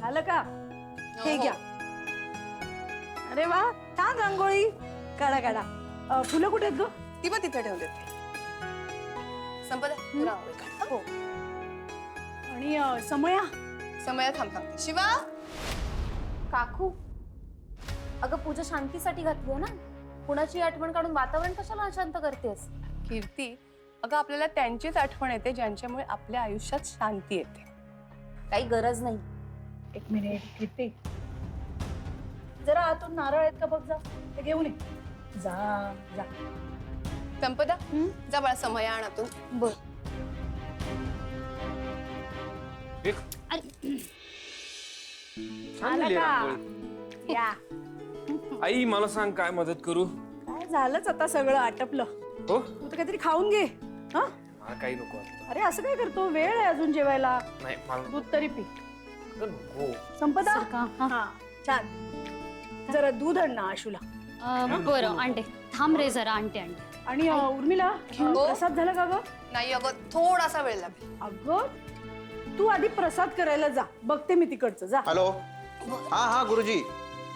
झालं का? हे घ्या. अरे वा, छान रांगोळी. काढा काढा. फुलं कुठे आहेत ग? ती मग तिथे ठेवले ते. संपदा तू रांगोळी काढ. हो. आणि समया समय थांबते. शिवा काकू, अगं पूजा शांतीसाठी घातली ना. कुणाची आठवण काढून वातावरण कशाला अशांत करतेस? कीर्ती, अगं आपल्याला त्यांचीच आठवण येते ज्यांच्यामुळे आपल्या आयुष्यात शांती येते. काही गरज नाही. एक मिनिट कीर्ती, जरा आतून नारळ आहेत का बघ जा. ते घेऊन ये. जा जा. संपदा जा बाळा, समय आणातून. बर. आला का? या. आई मला सांग काय मदत करू? काय झालंच आता सगळं आटपलं. हो तू तर काहीतरी खाऊन घे. हा मला काही नको आता. अरे असं काय करतो, वेळ आहे अजून जेवायला. नाही मला दूध तरी पी. नको. संपदा का? हा छान. जरा दूध आण ना आशूला. बरं आणते. थांब रे जरा, आणते आणते. आणि उर्मिला प्रसाद झाला का ग? नाही अगं, थोडासा वेळ लागेल. अगं तू आधी प्रसाद करायला जा, बघते मी तिकडचं. जा. हॅलो. हा गुरुजी.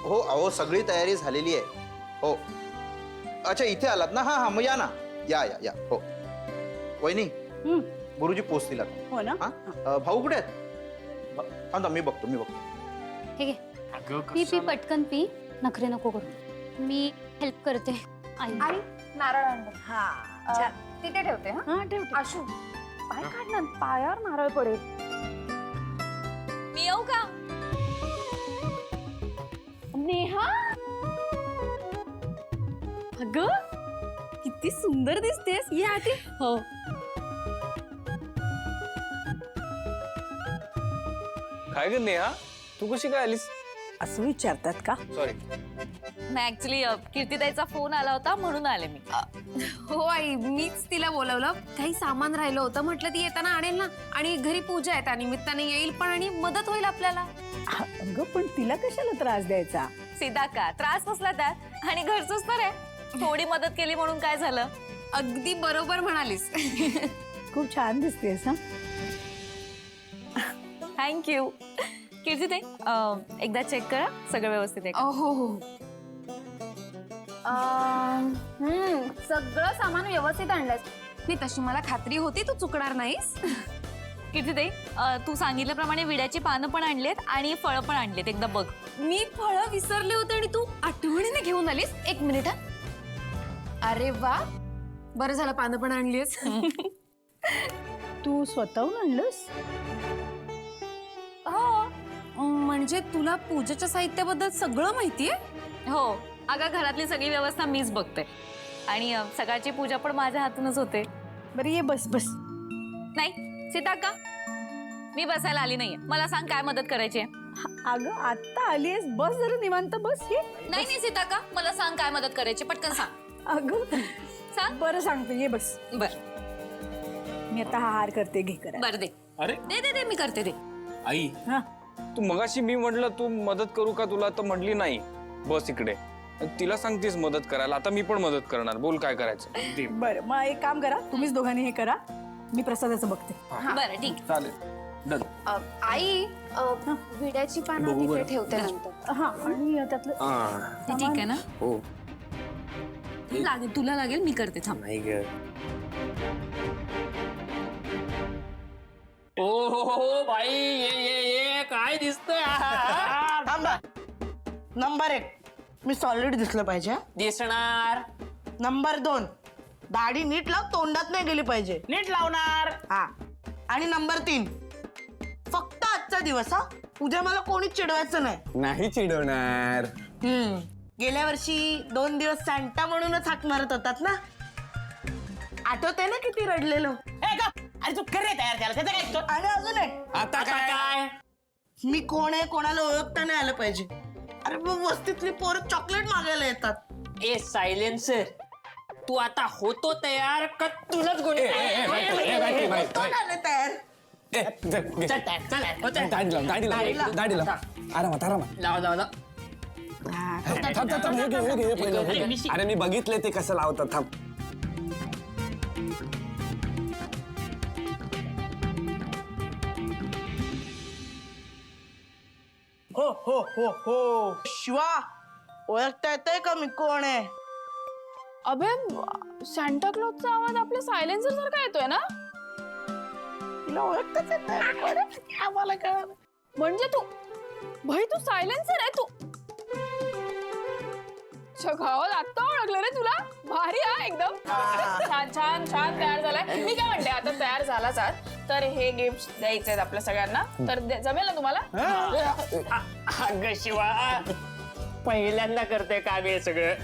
हो अहो सगळी तयारी झालेली आहे. हो अच्छा इथे आलात ना. हा मग या ना. या हो. वहिनी गुरुजी पोचतील आता. हो ना. हा भाऊ कुठे आहेत? थांबा मी बघतो. ठीक आहे, पी पी पटकन पी. नखरे नको करू, मी हेल्प करते. आई आई नारळ आणलं. हा छान. तिथे ठेवते. हा हा ठेव ठेव. आशू, पाय काढ ना, पायावर नारळ पडेल. मी येऊ का? नेहा, अगं किती सुंदर दिसतेस. ये आधी. हो. काय ग नेहा, तू कशी काय आलीस? असं विचारतात का? सॉरी. नाही ऍक्च्युली कीर्तीताईचा फोन आला होता म्हणून आले मी. हो आई, मीच तिला बोलवलं. काही सामान राहिलं होतं, म्हटलं ती येताना आणेल ना. आणि घरी पूजा आहे, त्या निमित्ताने येईल पण आणि मदत होईल आपल्याला. अगं पण तिला कशाला त्रास द्यायचा? सीधा का त्रास नसला त्यात, आणि घरचंच तर आहे. थोडी मदत केली म्हणून काय झालं. अगदी बरोबर म्हणालीस. खूप छान दिसतेस. हा थँक्यू. कीर्तीताई एकदा चेक करा सगळं व्यवस्थित आहे का? हो. सगळं सामान व्यवस्थित आणलंस. नाही तशी मला खात्री होती तू चुकणार नाहीस. कीर्तीताई तू सांगितल्याप्रमाणे विड्याची पानं पण आणलीत आणि फळं पण आणलीत. एकदा बघ. मी फळं विसरले होते आणि तू आठवणीने घेऊन आलीस. एक मिनिट. अरे वा, बरं झालं पानं पण आणलीस. तू स्वतःहून आणलंस? हो, म्हणजे तुला पूजेच्या साहित्याबद्दल सगळं माहितीये? हो अगं, घरातली सगळी व्यवस्था मीच बघते आणि सकाळची पूजा पण माझ्या हातूनच होते. बरं ये बस. नाही सीता का, मी बसायला आली नाहीये. मला सांग काय मदत करायची आहे. अगं आता आलीस, बस जरा निवांत बस. ये. नाही सीता का, मला सांग काय मदत करायची, पटकन सांग. अगं सांग. बरं सांगते, ये बस. बर मी आता हा हार करते, घे करा. बर दे. अरे दे मी करते. दे. आई, हा तू मगाशी मी म्हटलं तू मदत करू का तुला, तर म्हटली नाही. बस इकडे. तिला सांगतेस मदत करायला. आता मी पण मदत करणार. बोल काय करायचं. दे. बरं मग एक काम करा, तुम्हीच दोघांनी हे करा, मी प्रसादाचं बघते. बरं ठीक. चालेल. डन. आई, विड्याची पानं बघू तिथे बरं. ठेवते नंतर. हा आणि त्यातलं हा ठीक आहे ना. हो. लागेल तुला लागेल, मी करते. थांब. नाही ग. ओ बाई, ये काय दिसतंय. थांबा. नंबर 1 मी सॉलिड दिसलं पाहिजे. हा? दिसणार. नंबर 2 दाढी नीट लाव, तोंडात नाही गेली पाहिजे. नीट लावणार. हा. आणि नंबर 3 फक्त आजचा दिवस. हा, उद्या मला कोणीच चिडवायचं नाही. नाही चिडवणार. गेल्या वर्षी 2 दिवस सॅन्टा म्हणूनच हाक मारत होतात ना. आठवतंय ना किती रडलेलो. अरे तू करे तयार त्याला, त्याचं काय. आणि अजून एक, आता काय. मी कोण आहे कोणाला ओळखता नाही आलं पाहिजे. अरे मग वस्तीतली पोरं चॉकलेट मागायला येतात. ए सायलेन्सर, तू आता होतो तयार का तुलाच गोळी. कोण आले तयार? अरे मी बघितले ते कसं लावतात. थांब. हो हो हो हो शिवा ओळखता येतंय का मी कोण आहे? अबे सॅन्टा क्लॉजचा आवाज आपल्या सायलेन्सर सारखा येतोय ना? तिला ओळखताच येत नाही कोण आहे? आम्हाला कळलं. म्हणजे तू भाई तू सायलेन्सर आहे तू. गावात आत्ता ओळखलं रे तुला. भारी हा एकदम. छान छान छान तयार झालाय. मी काय म्हणते आता तयार झालाच आहात तर हे गिफ्ट द्यायचे आहेत आपल्या सगळ्यांना. तर जमेल ना तुम्हाला? अगं शिवा पहिल्यांदा करते काम हे सगळं.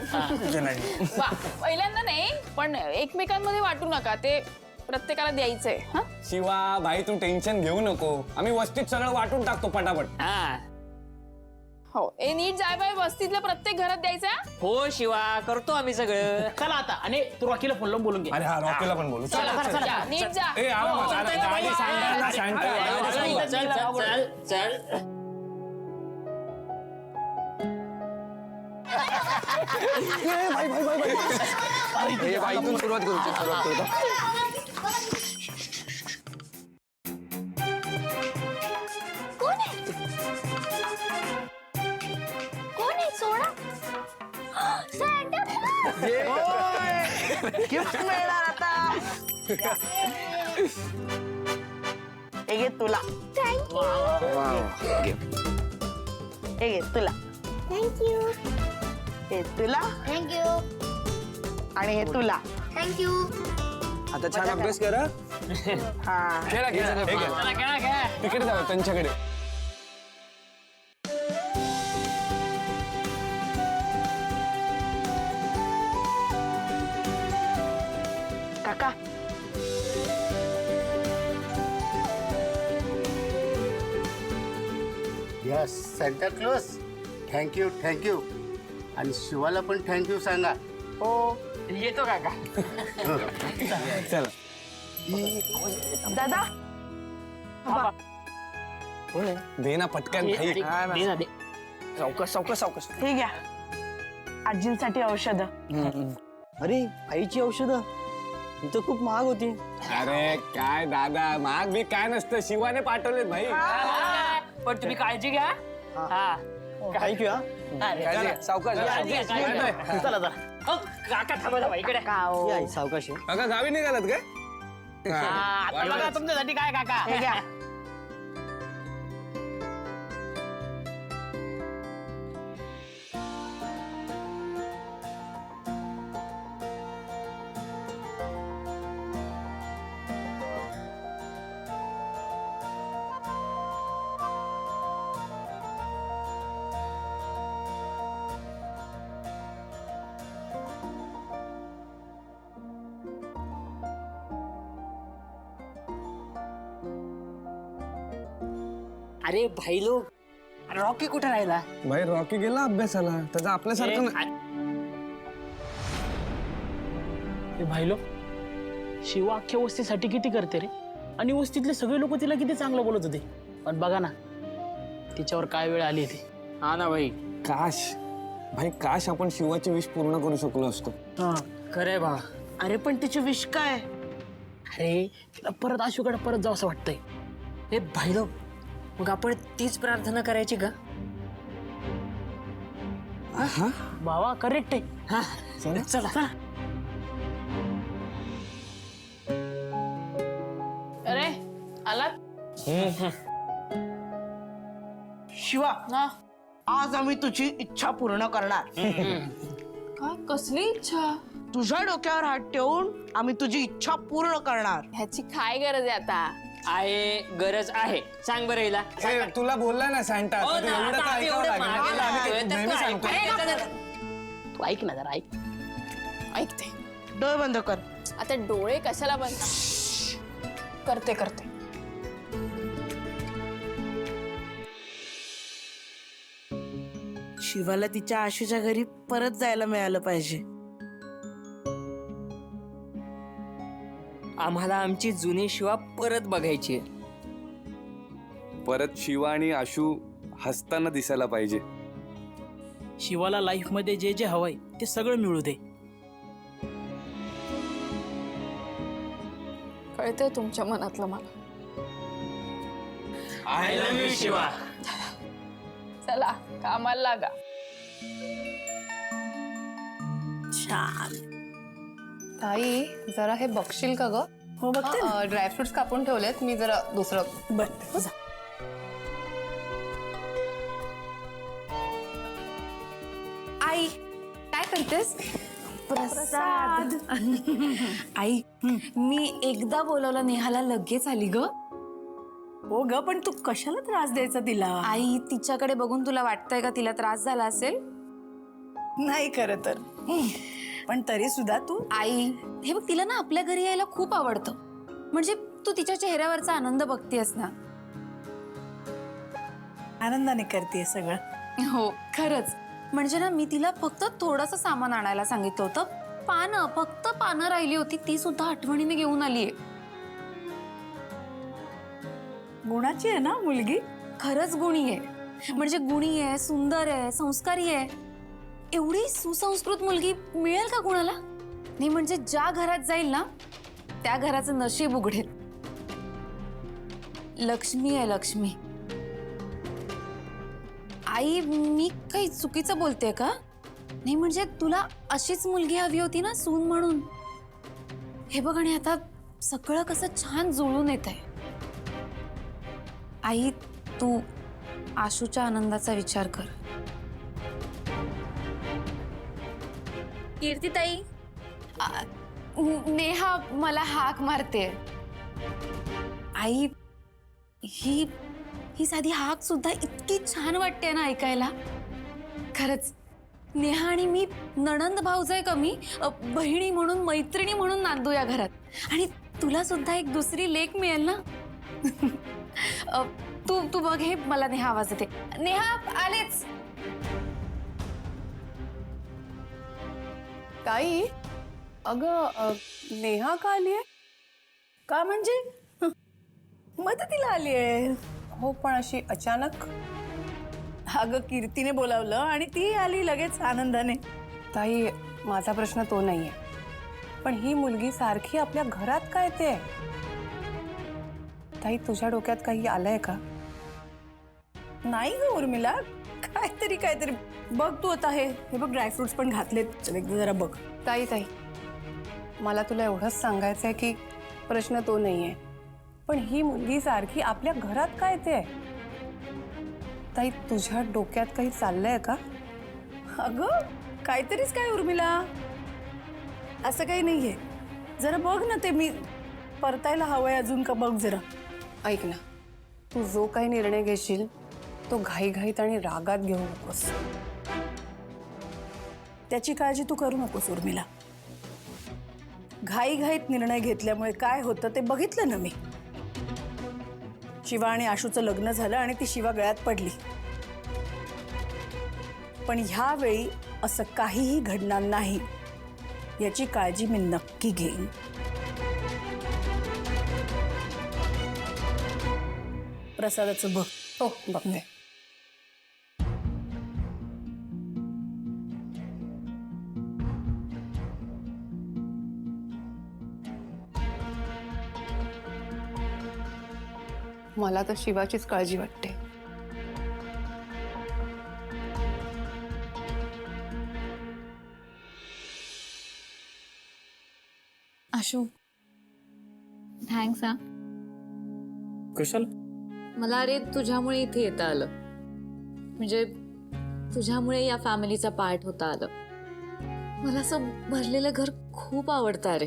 वा, पहिल्यांदा नाही पण एकमेकांमध्ये वाटू नका. ते प्रत्येकाला द्यायचंय. हा शिवा भाई तू टेन्शन घेऊ नको, आम्ही वस्तीत सगळं वाटून टाकतो पटापट. हा हो ए नीट जाय बाय वस्तीतल्या प्रत्येक घरात द्यायचंय. हो शिवा करतो आम्ही सगळं. चला आता आणि तू रॉकीला फोन लावून बोलून घे. अरे हा रॉकीला पण बोलू. जा, नीट जा. ए आरामात, आरामात. आधी सांगा ना, सांगता. चल चल चल चल. ए, भाई, इथून सुरुवात करू. कोण आहे सोडा? गिफ्ट मिळणार आता. हे घे तुला. हे घे तुला. थँक्यू हे तुला थँक्यू आणि हे तुला. थँक्यू. आता छान अभ्यास करा. हा खेळा खेळा. हे घ्या. चला खेळा खेळा. तिकडे जाऊ त्यांच्याकडे. काका yes Santa Claus thank you thank you आणि शिवाला पण थँक्यू सांगा. हो येतो काका. चला. दादा दे ना पटकन भाई. दे ना दे. सावकाश सावकाश सावकाश. हे घ्या आजींसाठी औषध. अरे आईची औषधं ही तर खूप महाग होती. अरे काय दादा महाग बी काय नसतं, शिवाने पाठवलेत भाई. पण तुम्ही काळजी घ्या. हा थँक्यू हा. सावकाश. चला चला. काका थांबा थांबा इकडे. ही आई सावकाश आहे. काका गावी निघालात काय? आता बघा तुमच्यासाठी काय काका. हे घ्या. अरे भाई लोक रॉकी कुठे राहिला? भाई रॉकी गेला अभ्यासाला, त्याचा आपल्यासारखं ए भाईलो शिवा अख्ख्या वस्तीसाठी किती करते रे. आणि वस्तीतले सगळे लोक तिला किती चांगलं बोलत होते. पण बघा ना तिच्यावर काय वेळ आली ती. हा ना भाई. काश भाई काश आपण शिवाची विश पूर्ण करू शकलो असतो. खरंय बा. अरे पण तिची विश काय? अरे तिला परत आशूकडे परत जावं असं वाटतंय. हे भाई लोक मग आपण तीच प्रार्थना करायची का? बाबा करेक्ट आहे. हा चला चला. अरे आलात? शिवा हा आज आम्ही तुझी इच्छा पूर्ण करणार. काय कसली इच्छा? तुझ्या डोक्यावर हात ठेवून आम्ही तुझी इच्छा पूर्ण करणार. ह्याची काय गरज आहे आता? आहे गरज आहे. सांग बरं हिला. ए, तुला बोलला ना सॅन्टा, हो तर ना, एवढं आता तर आम्ही ऐकावं एवढं लागेल. मागे लागतोय, आम्ही तर नेहमी तू सांगतो. तू ऐक ना जरा ऐक. ऐकते. डोळे बंद कर. आता डोळे कशाला बंद? करते करते. शिवाला तिच्या आशूच्या घरी परत जायला मिळालं पाहिजे. आम्हाला आमची जुनी शिवा परत बघायची. परत शिवा आणि आशू हसताना दिसायला पाहिजे. शिवाला लाईफ मध्ये जे जे हवंय ते सगळं मिळू दे. कळतंय तुमच्या मनातलं मला. I love you Shiva. चला कामाला लागा. छान. ताई जरा हे बघशील का ग? हो बघते ना. ड्रायफ्रुट्स कापून ठेवलेत, मी जरा दुसरं. बरं जा. आई काय करतेस? प्रसाद. आई मी एकदा बोलवलं नेहाला लगेच आली ग. हो ग, पण तू कशाला त्रास द्यायचा तिला? आई तिच्याकडे बघून तुला वाटतंय का तिला त्रास झाला असेल? नाही खरं तर, पण तरी सुद्धा तू. आई हे बघ, तिला ना आपल्या घरी यायला खूप आवडतं. म्हणजे तू तिच्या चेहऱ्यावरचा आनंद बघतेस ना. आनंदाने करते सगळं. हो खरंच. म्हणजे ना मी तिला फक्त थोडंसं सामान आणायला सांगितलं होतं. पानं, फक्त पानं राहिली होती, ती सुद्धा आठवणीने घेऊन आलीये. गुणाची आहे ना मुलगी. खरंच गुणी आहे. म्हणजे गुणी आहे, सुंदर आहे, संस्कारी आहे. एवढी सुसंस्कृत मुलगी मिळेल का कुणाला? नाही म्हणजे ज्या घरात जाईल ना त्या घराचं नशीब उघडेल. लक्ष्मी आहे लक्ष्मी. आई मी काही चुकीचं बोलते का? नाही म्हणजे तुला अशीच मुलगी हवी होती ना सून म्हणून. हे बघ, आणि आता सगळं कसं छान जुळून येत आहे. आई तू आशूच्या आनंदाचा विचार कर. कीर्तीताई, नेहा मला हाक मारते. आई ही ही साधी हाक सुद्धा इतकी छान वाटते ना ऐकायला. खरंच नेहा आणि मी नणंद भाऊजाई कमी, बहिणी म्हणून, मैत्रिणी म्हणून नांदू या घरात. आणि तुला सुद्धा एक दुसरी लेक मिळेल ना. तू बघ, हे मला नेहा आवाज देते. नेहा आलेच. ताई अगं नेहा का आलीये? का म्हणजे मदतीला आली आहे. हो पण अशी अचानक? अगं कीर्तीने बोलावलं आणि ती आली लगेच आनंदाने. ताई माझा प्रश्न तो नाहीये, पण ही मुलगी सारखी आपल्या घरात काय येते? ताई तुझ्या डोक्यात काही आलंय का? नाही ग उर्मिला, काहीतरी बघ तू आता. हे बघ ड्रायफ्रुट्स पण घातलेत, एकदा जरा बघ. ताई मला तुला एवढंच सांगायचंय की प्रश्न तो नाहीये, पण ही मुलगी सारखी आपल्या घरात काय येते? ताई तुझ्या डोक्यात काही चाललंय का? अगं काहीतरीच काय उर्मिला, असं काही नाहीये. जरा बघ ना, ते मी परतायला हवंय अजून का बघ जरा. ऐक ना, तू जो काही निर्णय घेशील तो घाईघाईत आणि रागात घेऊ नकोस. त्याची काळजी तू करू नकोस उर्मिला. घाईघाईत निर्णय घेतल्यामुळे काय होतं ते बघितलं ना मी. शिवा आणि आशूचं लग्न झालं आणि ती शिवा गळ्यात पडली. पण ह्यावेळी असं काहीही घडणार नाही याची काळजी मी नक्की घेईन. प्रसादाचं बघ. हो बघते. मला तर शिवाचीच काळजी वाटते. आशू थँक्स हा. कशाला? मला अरे तुझ्यामुळे इथे येता आलं. म्हणजे तुझ्यामुळे या फॅमिलीचा पार्ट होता आलं. मला असं भरलेलं घर खूप आवडतं अरे.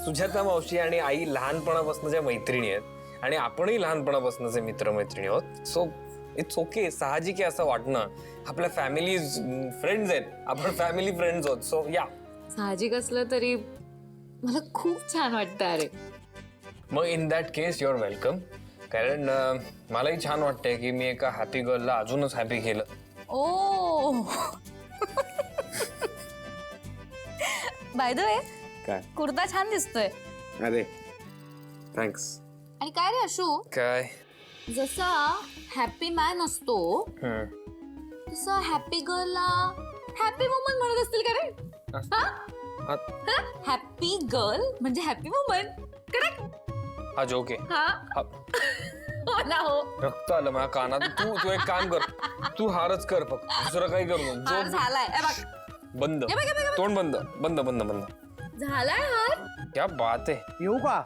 सुजाता मावशी आणि आई लहानपणापासूनच्या मैत्रिणी आहेत आणि आपणही लहानपणापासूनचे मित्रमैत्रिणी आहोत. सो इट्स ओके, साहजिक आहे असं वाटणं. आपल्या फॅमिली फ्रेंड्स आहेत, आपण फॅमिली फ्रेंड्स आहोत. सो या, साहजिक असलं तरी मला खूप छान वाटतं अरे. मग in that case your welcome. कारण मलाही छान वाटतंय की मी एका हॅपी गर्लला अजूनच हॅपी केलं. ओ बाय द वे, काय? कुर्ता छान दिसतोय. अरे थँक्स. आणि काय रे आशू, काय? जसा हॅपी मॅन असतो तसं हॅपी गर्लला हॅपी वुमन म्हणत असतील का रे? हॅपी गर्ल म्हणजे हॅपी वुमन, करेक्ट? हा जोक आहे. हा हो ना हो. रक्त आलं माझ्या कानात. तू एक काम कर, तू हारच कर फक्त, दुसरं काही करू नको. हार जो झालाय हे बघ. बंद, हे बघ, हे बघ, हे बघ. तोंड बंद बंद बंद बंद. झालाय हार. क्या बात आहे. येऊ का?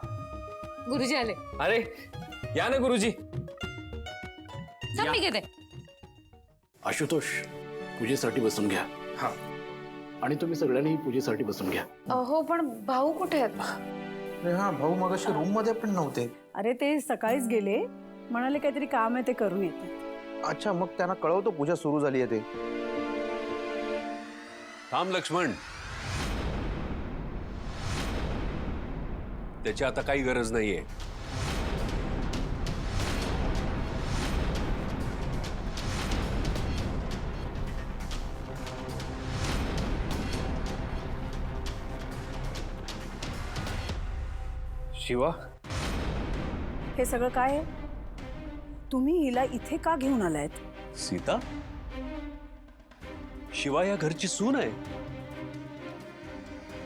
गुरुजी आले. अरे या ना गुरुजी. थांब मी घेते. आशुतोष, पूजेसाठी बसून घ्या. हा. आणि तुम्ही सगळ्यांनी पूजेसाठी बसून घ्या. हो पण भाऊ कुठे आहेत? अरे हा, भाऊ मगाशी रूम मध्ये पण नव्हते. अरे ते सकाळीच गेले, म्हणाले काहीतरी काम आहे ते करून येते. अच्छा, मग त्यांना कळवतो पूजा सुरू झाली आहे ते. थांब लक्ष्मण, त्याची आता काही गरज नाहीये. शिवा, हे सगळं काय आहे? तुम्ही हिला इथे का घेऊन आलायत? सीता, शिवा या घरची सून आहे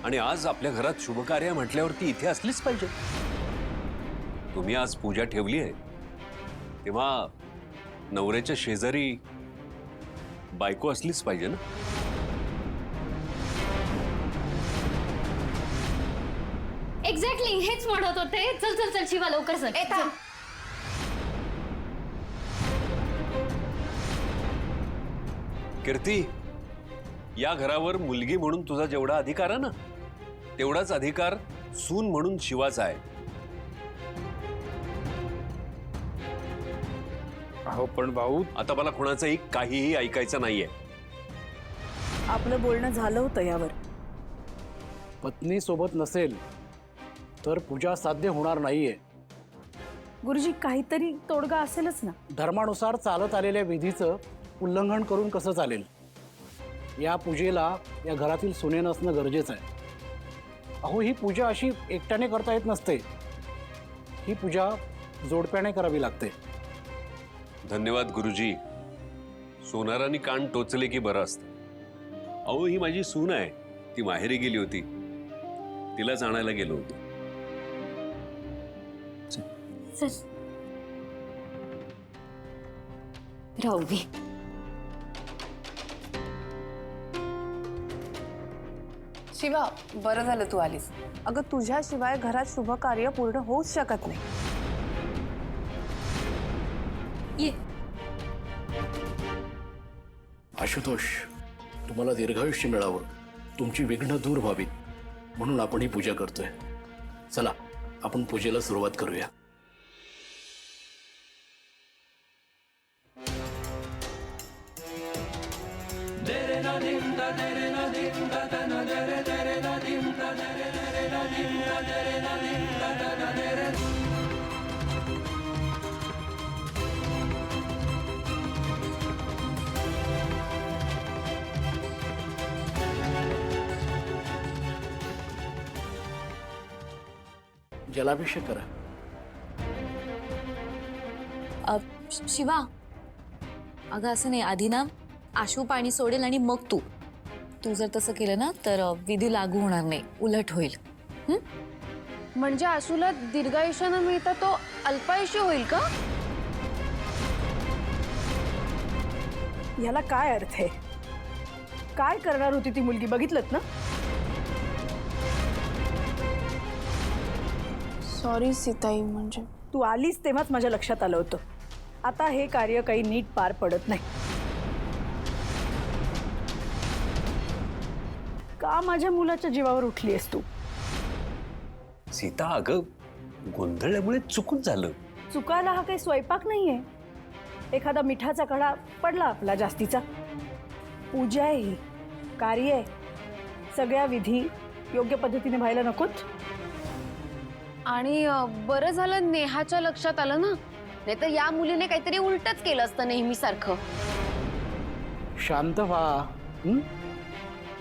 आणि आज आपल्या घरात शुभकार्य म्हटल्यावरती इथे असलीच पाहिजे. तुम्ही आज पूजा ठेवली आहे तेव्हा नवऱ्याच्या शेजारी बायको असलीच पाहिजे ना. एक्झॅक्टली हेच म्हणत होते. चल चल चल शिवा लवकर चल. कीर्ती, या घरावर मुलगी म्हणून तुझा जेवढा अधिकार आहे ना, तेवढाच अधिकार सून म्हणून शिवाचा आहे. अहो पण भाऊ, आता मला कोणाचंही काहीही ऐकायचं नाहीये. आपलं बोलणं झालं होतं यावर. पत्नी सोबत नसेल तर पूजा साध्य होणार नाहीये. गुरुजी काहीतरी तोडगा असेलच ना. धर्मानुसार चालत आलेल्या विधीचं उल्लंघन करून कसं चालेल? या पूजेला या घरातील सुनेनं असणं गरजेचं आहे. अहो, ही पूजा अशी एकट्याने करता येत नसते. ही पूजा जोडप्याने करावी लागते. धन्यवाद गुरुजी. सोनारांनी कान टोचले की बरं असतं. अहो, ही माझी सून आहे. ती माहेरी गेली होती, तिलाच आणायला गेलो होतो. राहू दे. शिवा, बरं झालं तू आलीस. अगं, तुझ्याशिवाय घरात शुभ कार्य पूर्ण होऊच शकत नाही. ये. आशुतोष, तुम्हाला दीर्घायुष्य मिळावं, तुमची विघ्न दूर व्हावीत म्हणून आपण ही पूजा करतोय. चला, आपण पूजेला सुरुवात करूया. जलाभिषेक करा. शिवा, अगं असं नाही. आधी ना आशू पाणी सोडेल आणि मग तू जर तसं केलं ना तर विधी लागू होणार नाही, उलट होईल. म्हणजे आशूला दीर्घायुष्यानं मिळता तो अल्पायुष्य होईल का? याला काय अर्थ आहे? काय करणार होती ती मुलगी, बघितलत ना? सॉरी सीताई, म्हणजे तू आलीस तेव्हाच माझ्या लक्षात आलं होतं. आता हे कार्य काही नीट पार पडत नाही. का माझ्या मुलाच्या जीवावर उठली आहेस तू? सीता, अगं गोंधळल्यामुळे चुकून झालं. चुकायला हा काही स्वयंपाक नाहीये. एखादा मिठाचा कडा पडला आपला जास्तीचा. पूजा आहे ही, कार्य आहे. सगळ्या विधी योग्य पद्धतीने व्हायला नकोत. आणि बरं झालं नेहाच्या लक्षात आलं ना, नाही तर या मुलीने काहीतरी उलटच केलं असतं नेहमीसारखं. शांत व्हा.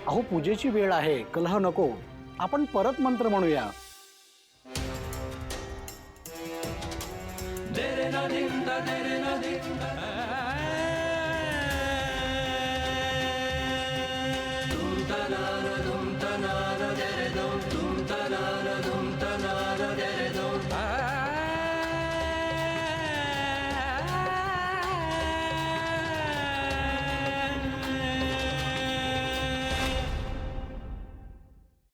अहो, पूजेची वेळ आहे, कलह नको. आपण परत मंत्र म्हणूया. दे रे ना दिन दा दे रे